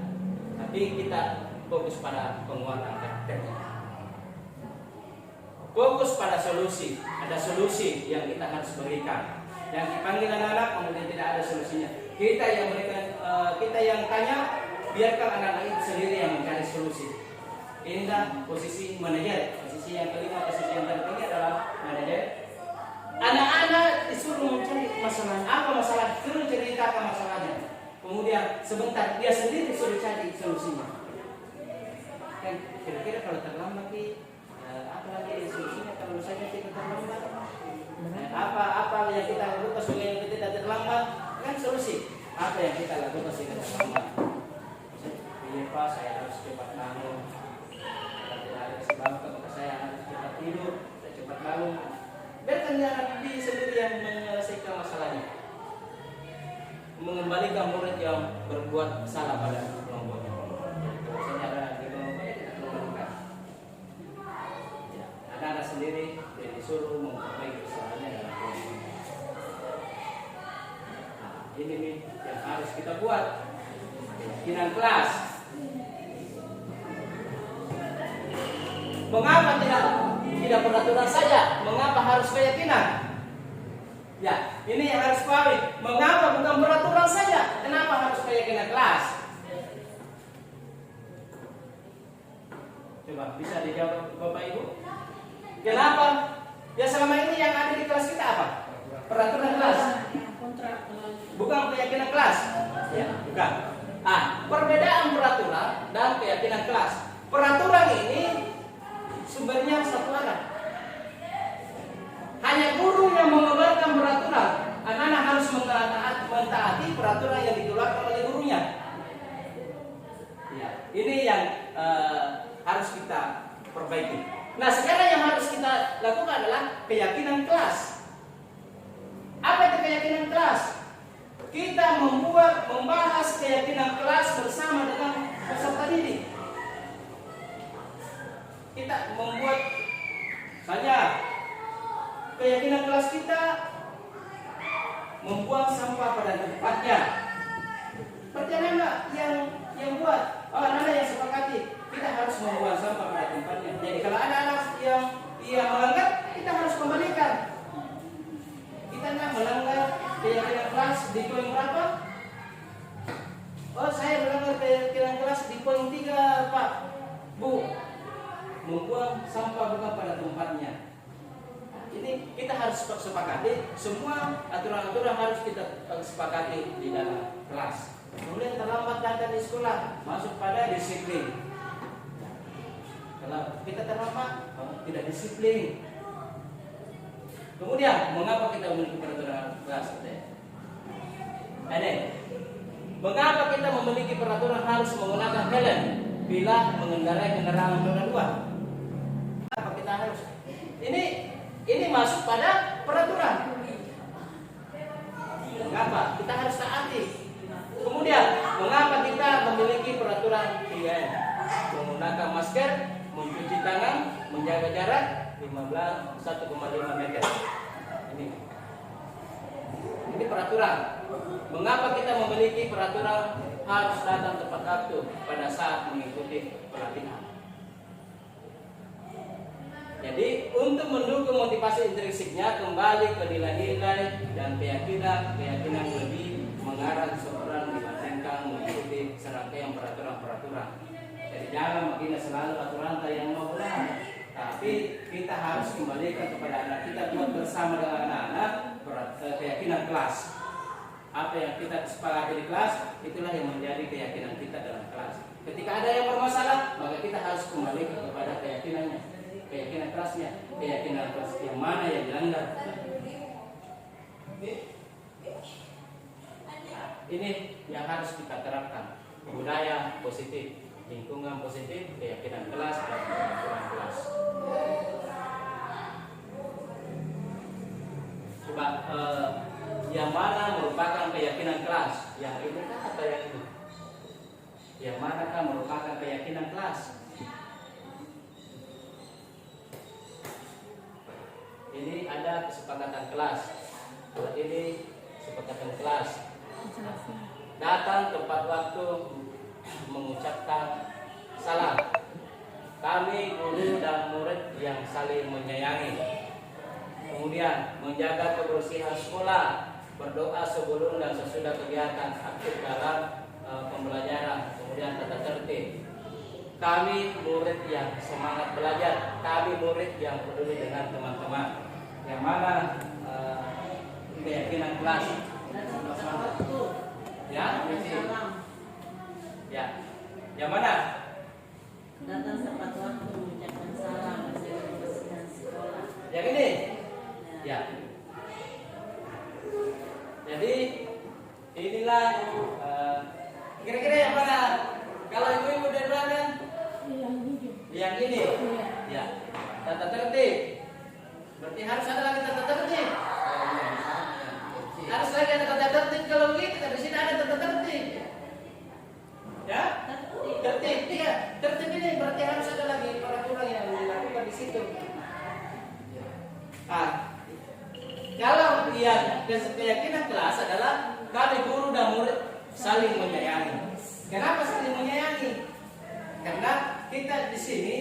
Tapi kita fokus pada penguatan karakternya. Fokus pada solusi, ada solusi yang kita harus berikan. Yang dipanggil anak-anak kemudian tidak ada solusinya. Kita yang berikan, kita yang tanya, biarkan anak-anak itu sendiri yang mencari solusi. Inilah posisi manajer. Posisi yang kelima, posisi yang tertinggi adalah manajer. Anak-anak disuruh mencari masalah. Apa masalah? Suruh ceritakan masalahnya. Kemudian sebentar dia sendiri suruh cari solusinya. Kan kira-kira kalau terlambat apa lagi solusinya kalau misalnya kita terlambat? Apa yang kita lakukan supaya kita tidak terlambat? Kan solusi. Apa yang kita lakukan supaya kita terlambat? Iya Pak, saya harus cepat bangun. Kalau tidak ada sebab, maka saya harus cepat tidur, saya cepat bangun. Biarkan dia nanti sendiri yang menyelesaikan masalahnya. Mengembalikan murid yang berbuat salah pada kelompoknya. Kalau misalnya ada di kelompoknya, kita kembalikan. Ya, anak-anak sendiri yang disuruh memperbaiki kesalahannya dalam kelompok. Nah, ini nih yang harus kita buat. Keyakinan kelas. Mengapa tidak peraturan saja? Mengapa harus keyakinan? Ya, ini yang harus pahami. Mengapa bukan peraturan saja? Kenapa harus keyakinan kelas? Coba bisa dijawab Bapak Ibu? Kenapa? Ya selama ini yang ada di kelas kita apa? Peraturan kelas. Kontrak. Bukan keyakinan kelas. Ya, bukan. Perbedaan peraturan dan keyakinan kelas. Peraturan ini sumbernya satu arah. Hanya guru yang mengeluarkan peraturan. Anak-anak harus mentaati peraturan yang dikeluarkan oleh gurunya. Ya, ini yang harus kita perbaiki. Nah, sekarang yang harus kita lakukan adalah keyakinan kelas. Apa itu keyakinan kelas? Kita membahas keyakinan kelas bersama dengan peserta didik. Kita membuat saja keyakinan kelas kita membuang sampah pada tempatnya. Percaya enggak yang buat? Anak-anak yang sepakati kita harus membuang sampah pada tempatnya. Jadi kalau ada anak yang melanggar, kita harus kembalikan. Kita nggak melanggar keyakinan kelas di poin berapa? Oh, saya melanggar keyakinan kelas di poin 3, Pak. Bu, membuang sampah bukan pada tempatnya. Ini kita harus sepakati. Semua aturan-aturan harus kita sepakati di dalam kelas. Kemudian terlambat datang di sekolah, masuk pada disiplin. Kalau kita terlambat, tidak disiplin. Kemudian, mengapa kita memiliki peraturan kelas? Mengapa kita memiliki peraturan harus menggunakan helm bila mengendarai kendaraan roda 2? Kenapa kita harus? Ini masuk pada peraturan. Mengapa kita harus taati? Kemudian, mengapa kita memiliki peraturan 3M? Menggunakan masker, mencuci tangan, menjaga jarak 1,5 meter. Ini peraturan. Mengapa kita memiliki peraturan harus datang tepat waktu pada saat mengikuti pelatihan? Jadi untuk mendukung motivasi intrinsiknya kembali ke nilai-nilai dan keyakinan lebih mengarah seseorang dibandingkan mengikuti serangkaian peraturan-peraturan. Jadi jangan begini selalu aturan yang mau benar, tapi kita harus kembalikan kepada anak kita buat bersama dengan anak-anak keyakinan kelas. Apa yang kita sepakati di kelas, itulah yang menjadi keyakinan kita dalam kelas. Ketika ada yang bermasalah, maka kita harus kembali kepada keyakinannya, keyakinan kelasnya, keyakinan kelas yang mana yang dilanggar. Ini yang harus kita terapkan, budaya positif, lingkungan positif, keyakinan kelas dan peraturan kelas. Coba yang mana merupakan keyakinan kelas? Yang ini kan atau yang ini? Yang manakah merupakan keyakinan kelas? Ini ada kesepakatan kelas. Kalau ini kesepakatan kelas. Datang tepat waktu mengucapkan salam. Kami guru dan murid yang saling menyayangi. Kemudian menjaga kebersihan sekolah, berdoa sebelum dan sesudah kegiatan, aktif dalam pembelajaran, kemudian tata tertib. Kami murid yang semangat belajar, kami murid yang peduli dengan teman-teman. Yang mana keyakinan kelas? Ya, ya. Yang mana? Datang tepat waktu mengucapkan salam menjaga kebersihan sekolah. Yang ini? Ya. Jadi inilah kira-kira yang mana? Kalau ibu-ibu dari belakang? Yang ini. Ya. Tata tertib. Berarti harus ada lagi tata tertib. Harus lagi ada tata tertib. Kalau begitu di sini ada tata tertib. Ya? Tertib. Iya. Tertib ini berarti harus ada lagi peraturan yang dilakukan di situ. Kalau keyakinan kelas adalah kami guru dan murid saling menyayangi. Kenapa saling menyayangi? Karena kita di sini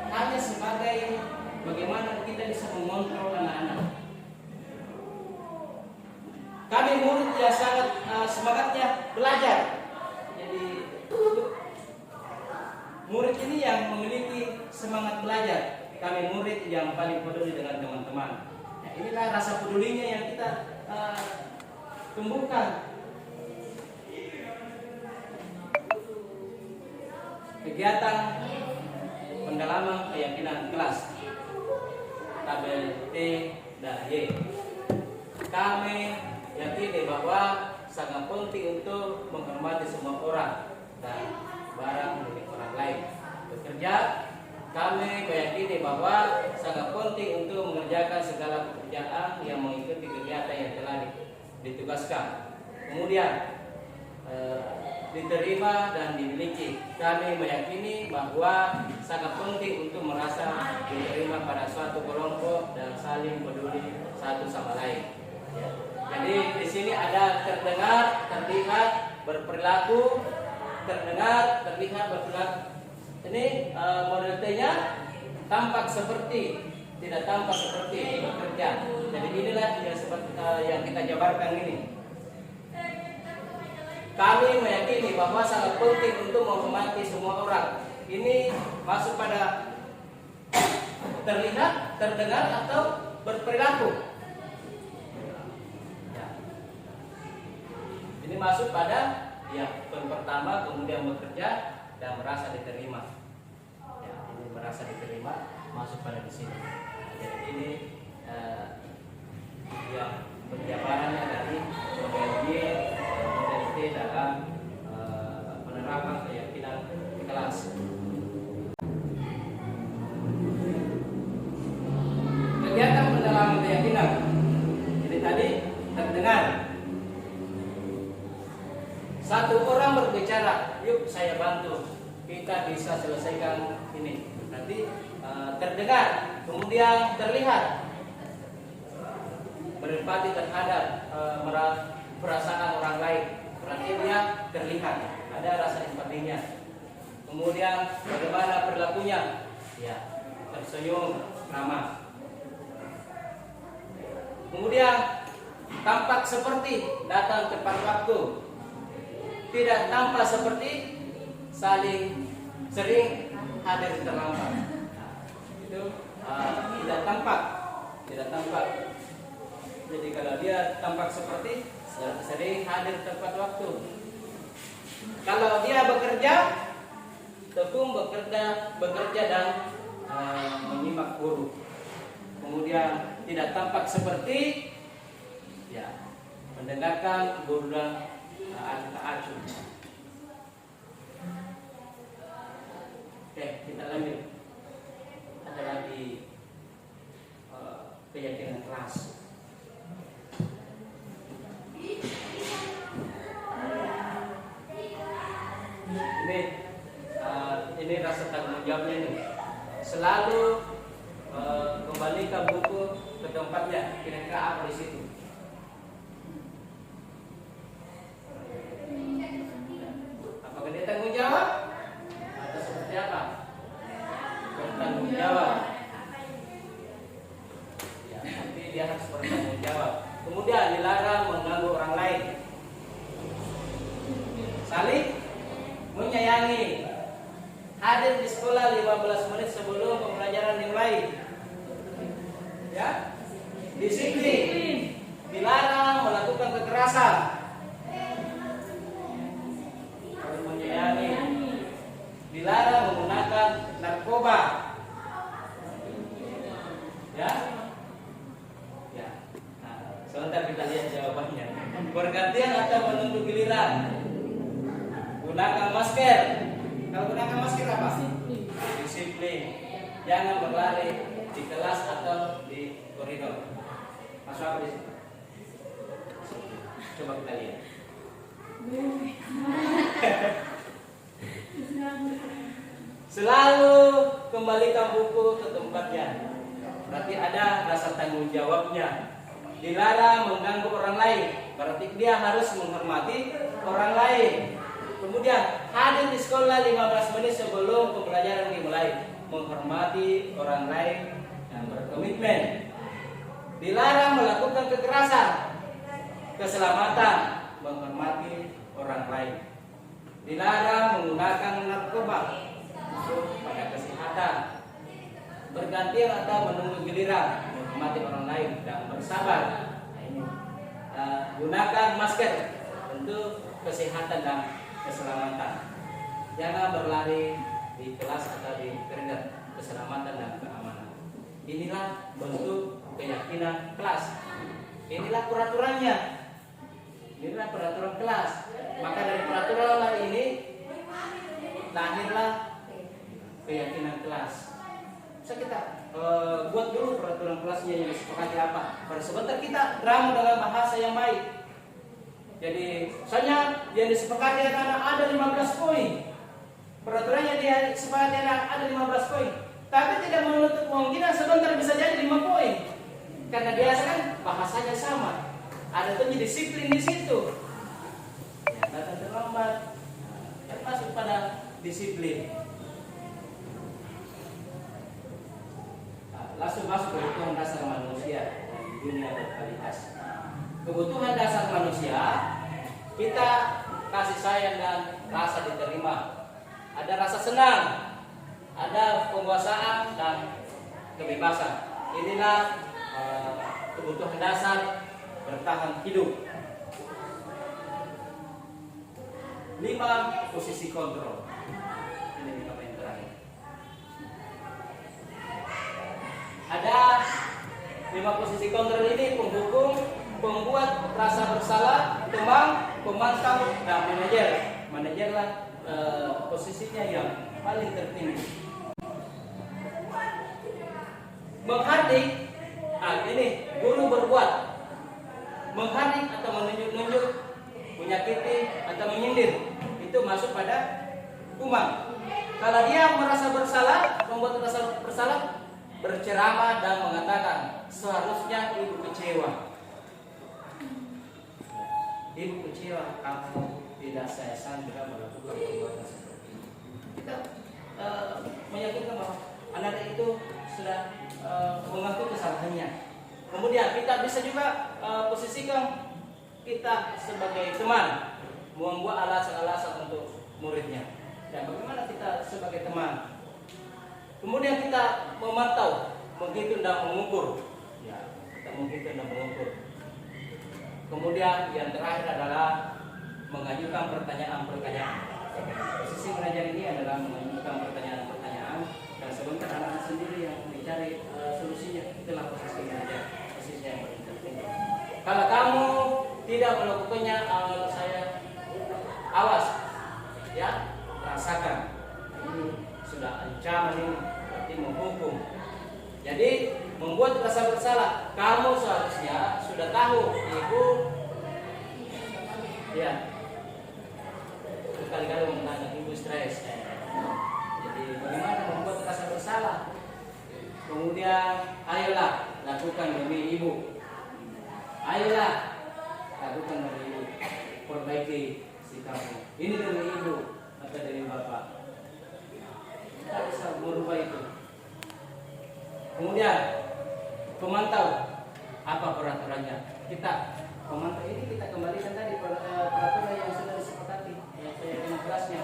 hanya sebagai bagaimana kita bisa mengontrol anak-anak. Kami murid yang sangat semangatnya belajar. Jadi murid ini yang memiliki semangat belajar. Kami murid yang paling peduli dengan teman-teman. Nah, inilah rasa pedulinya yang kita tumbuhkan. Kegiatan pendalaman keyakinan kelas tabel T dan Y. Kami yakini bahwa sangat penting untuk menghormati semua orang dan barang milik orang lain. Bekerja, kami meyakini bahwa sangat penting untuk mengerjakan segala pekerjaan yang mengikuti kegiatan yang telah ditugaskan. Kemudian diterima dan dimiliki. Kami meyakini bahwa sangat penting untuk merasa diterima pada suatu kelompok dan saling peduli satu sama lain. Ya. Jadi di sini ada terdengar, terlihat, berperilaku, terdengar, terlihat, berperilaku. Ini model T-nya tampak seperti, tidak tampak seperti bekerja. Jadi inilah yang kita jabarkan ini. Kami meyakini bahwa sangat penting untuk menghormati semua orang. Ini masuk pada terlihat, terdengar, atau berperilaku. Ya. Ini masuk pada pertama, kemudian bekerja dan merasa diterima. Ya, ini merasa diterima masuk pada di sini. Jadi ini penjabarannya dari model Y, model T dalam penerapan keyakinan kelas. Kegiatan pendalaman keyakinan. Jadi tadi terdengar satu orang berbicara, yuk saya bantu, kita bisa selesaikan ini. Nanti terdengar, kemudian terlihat, berempati terhadap perasaan orang lain. Berarti dia terlihat, ada rasa empatinya. Kemudian bagaimana perilakunya? Ya, tersenyum, ramah. Kemudian tampak seperti datang tepat waktu. Tidak tampak seperti sering hadir terlambat. Itu tidak tampak. Jadi kalau dia tampak seperti sering hadir tepat waktu. Kalau dia bekerja, tekun bekerja dan menyimak guru. Kemudian tidak tampak seperti mendengarkan guru dan acuh. Oke, kita lanjut. Ada lagi keyakinan kelas. Ini rasa tanggung jawabnya ini. Selalu kembalikan buku ke tempatnya. Kira-kira apa di situ? Apakah dia tanggung jawab atau seperti apa? Bertanggung jawab. Ya, nanti dia harus bertanggung jawab. Kemudian dilarang mengganggu orang lain. Saling menyayangi. Hadir di sekolah 15 menit sebelum pembelajaran dimulai. Ya, disiplin. Dilarang melakukan kekerasan. Menyayangi. Dilarang menggunakan narkoba. Ya. Nah, sebentar kita lihat jawabannya. Bergantian atau menunggu giliran. Gunakan masker. Kalau gunakan masker apa? Disiplin. Jangan berlari di kelas atau di koridor. Masuk apa di situ? Coba kita lihat. Selalu kembalikan buku ke tempatnya. Berarti ada rasa tanggung jawabnya. Dilarang mengganggu orang lain. Berarti dia harus menghormati orang lain. Kemudian hadir di sekolah 15 menit sebelum pembelajaran dimulai. Menghormati orang lain dan berkomitmen. Dilarang melakukan kekerasan. Keselamatan, menghormati orang lain. Dilarang menggunakan narkoba. masuk pada kesehatan, bergantian atau menunggu giliran, menghormati orang lain dan bersabar. Nah, ini gunakan masker untuk kesehatan dan keselamatan. Jangan berlari di kelas atau di perimeter, keselamatan dan keamanan. Inilah bentuk keyakinan kelas. Inilah peraturannya. Inilah peraturan kelas. Maka dari peraturan ini lahirlah keyakinan kelas. Bisa kita buat dulu peraturan kelasnya yang disepakati apa. Pada sebentar kita ramu dengan bahasa yang baik. Jadi misalnya yang disepakati ada 15 poin. Peraturannya dia disepakati ada 15 poin. Tapi tidak menutup kemungkinan sebentar bisa jadi 5 poin. Karena biasa kan bahasanya sama. Ada tuh disiplin di situ. Ya, datang terlambat. Termasuk pada disiplin. Langsung masuk kebutuhan dasar manusia di dunia berkualitas. Kebutuhan dasar manusia, kita kasih sayang dan rasa diterima. Ada rasa senang, ada penguasaan dan kebebasan. Inilah kebutuhan dasar bertahan hidup. 5 posisi kontrol. Ini 5 poin terakhir. Ada 5 posisi kontrol ini: penghukum, pembuat rasa bersalah, teman, pemantau, dan manajer. Manajerlah posisinya yang paling tertinggi. Menghardik, ini guru berbuat. Menghardik atau menunjuk-nunjuk, menyakiti atau menyindir, itu masuk pada hukuman. Kalau dia merasa bersalah, membuat rasa bersalah, berceramah dan mengatakan seharusnya ibu kecewa. Ibu kecewa kamu tidak saya sangka melakukan perbuatan seperti ini. Kita meyakinkan bahwa anak itu sudah mengaku kesalahannya. Kemudian kita bisa juga posisikan kita sebagai teman, membuat alasan-alasan untuk muridnya. Dan bagaimana kita sebagai teman? Kemudian kita memantau, menghitung dan mengukur. Ya, kita menghitung dan mengukur. Kemudian yang terakhir adalah mengajukan pertanyaan-pertanyaan. Posisi mengajar ini adalah mengajukan pertanyaan-pertanyaan dan sebentar anak sendiri yang mencari solusinya. Itulah posisi mengajar, posisi yang paling penting. Kalau kamu tidak melakukannya, saya awas, ya, rasakan. Ini sudah ancaman ini, berarti menghukum. Jadi membuat rasa bersalah. Kamu seharusnya sudah tahu, ibu, ya, berkali-kali menanya ibu stres. Jadi bagaimana membuat rasa bersalah? Kemudian ayolah lakukan demi ibu. Ayolah lakukan demi ibu. Perbaiki sikapmu. Ini demi ibu atau demi bapak. Kita bisa merubah itu. Kemudian pemantau, apa peraturannya? Kita pemantau ini kita kembalikan tadi peraturan yang sudah disepakati, yang keyakinan kelasnya.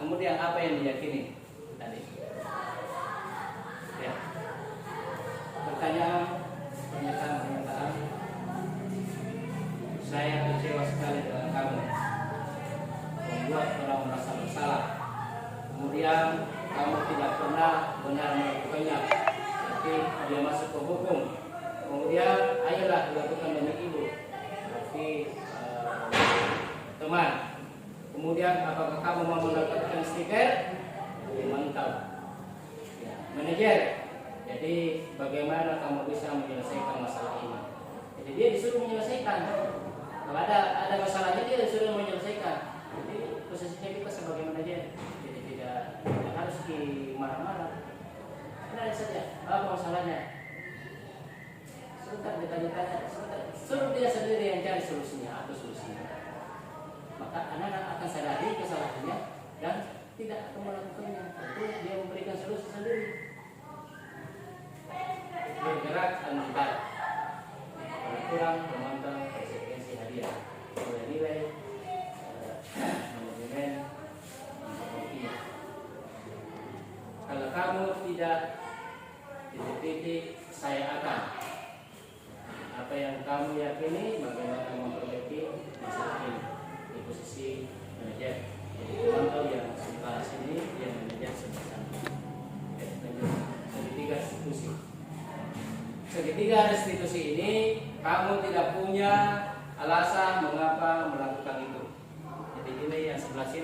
Kemudian apa yang diyakini tadi? Ya. Pernyataan. Saya kecewa sekali dengan kamu, membuat orang merasa bersalah. Kemudian kamu tidak pernah benar melakukannya, berarti dia masuk ke hukum. Kemudian ayolah dilakukan demi ibu, berarti teman. Kemudian apakah kamu mau mendapatkan stiker? Mantap. Ya, manajer. Jadi bagaimana kamu bisa menyelesaikan masalah ini? Jadi dia disuruh menyelesaikan. Kalau ada masalahnya dia disuruh menyelesaikan. Jadi posisinya kita sebagai manajer. Tidak harus marah-marah. Tenang saja, apa masalahnya? Sebentar ditanya-tanya, suruh dia sendiri yang cari solusinya atau solusinya. Maka anak-anak akan sadari kesalahannya dan tidak akan melakukannya. Tentu dia memberikan solusi sendiri. Bergerak dan bergerak. Peraturan, memantau, konsekuensi hadiah. Nilai, manajemen,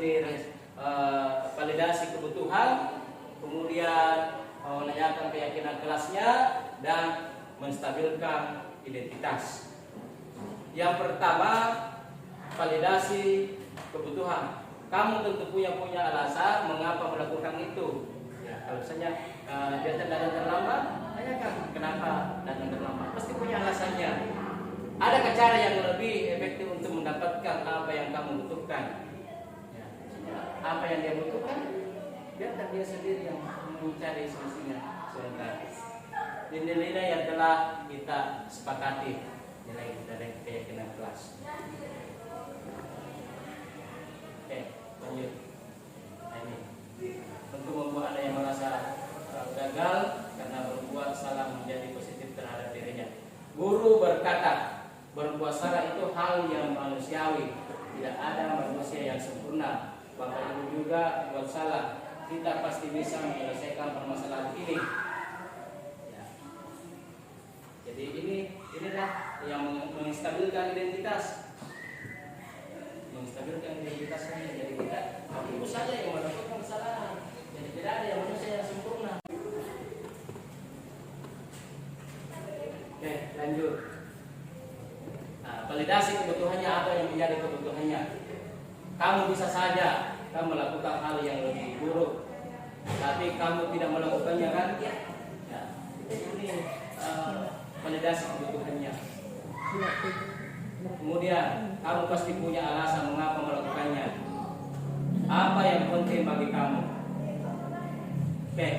ini validasi kebutuhan, kemudian menanyakan keyakinan kelasnya, dan menstabilkan identitas. Yang pertama, validasi kebutuhan. Kamu tentu punya alasan mengapa melakukan itu. Ya, kalau misalnya dia datang terlambat, tanyakan kenapa datang terlambat. Pasti punya alasannya. Adakah cara yang lebih efektif untuk mendapatkan apa yang kamu butuhkan? Ya, apa yang dia butuhkan, biarkan dia sendiri yang mencari solusinya sebentar. Nilai-nilai yang telah kita sepakati, nilai dari keyakinan kelas. Oke, lanjut. Nah, ini untuk membuat ada yang merasa gagal karena berbuat salah menjadi positif terhadap dirinya. Guru berkata, berbuat salah itu hal yang manusiawi. Tidak ada manusia yang sempurna. Bapak Ibu juga buat salah. Kita pasti bisa menyelesaikan permasalahan ini. Ya. Jadi inilah yang menstabilkan identitas. Menstabilkan identitasnya. Jadi kita Ibu saja yang melakukan kesalahan. Jadi tidak ada yang manusia yang sempurna. Oke, lanjut. Nah, validasi kebutuhannya, apa yang menjadi kebutuhannya. Kamu bisa saja kamu melakukan hal yang lebih buruk, tapi kamu tidak melakukannya kan? Ya. Ini validasi kebutuhannya. Kemudian kamu pasti punya alasan mengapa melakukannya. Apa yang penting bagi kamu? Oke,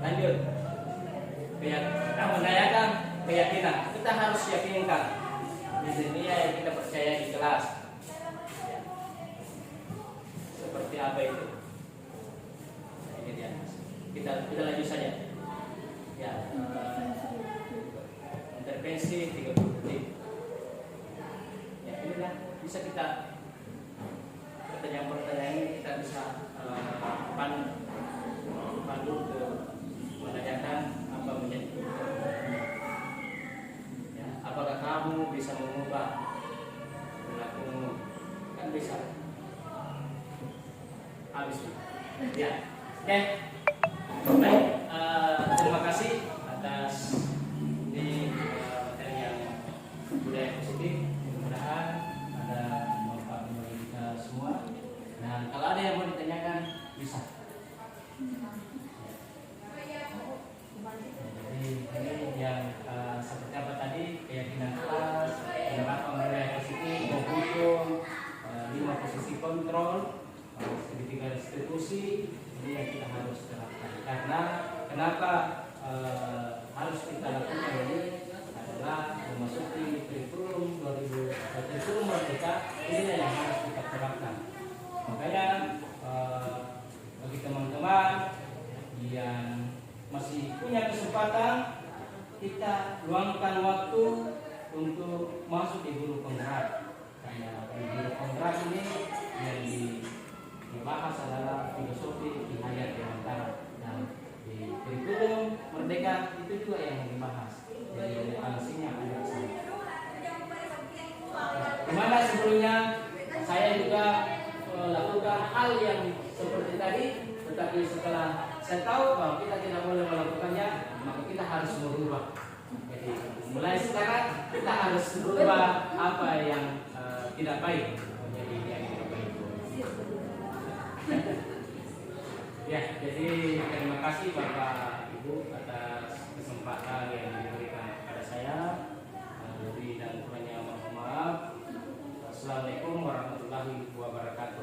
lanjut. Kamu menanyakan keyakinan. Kita harus yakinkan. Di sini yang kita percaya di kelas. Ya. Seperti apa itu? Nah, ini dia. Kita lanjut saja. Ya. Intervensi 30 detik. Ya, inilah bisa kita pertanyaan ini kita bisa pandu ke menanyakan apa menjadi kebutuhan. Ya, apakah kamu bisa mengubah perilakumu? Kan bisa. Habis itu. Ya. Oke. Baik. Terima kasih atas ini materi yang budaya positif. Mudah-mudahan ada manfaat bagi kita semua. Dan kalau ada yang mau ditanyakan bisa. Jadi ini yang seperti apa tadi, keyakinan kelas, penerapan budaya positif, menghukum, 5 posisi kontrol, segitiga restitusi, ini yang kita harus terapkan. Karena kenapa harus kita lakukan ini adalah memasuki kurikulum 2000, kurikulum Merdeka, ini yang harus kita terapkan. Makanya bagi teman-teman yang masih punya kesempatan, kita luangkan waktu untuk masuk di guru penggerak. Karena di guru penggerak ini yang dibahas adalah filosofi Ki Hayat Dewantara, dan di kurikulum Merdeka itu juga yang dibahas. Jadi relevansinya ada di sini. Dimana sebelumnya saya juga melakukan hal yang seperti tadi, tetapi setelah saya tahu bahwa kita tidak boleh melakukannya, maka kita harus merubah. Jadi mulai sekarang kita harus merubah apa yang tidak baik menjadi yang tidak baik. Ya, jadi terima kasih Bapak Ibu atas kesempatan yang diberikan kepada saya. Lebih dan kurangnya mohon maaf. Assalamualaikum warahmatullahi wabarakatuh.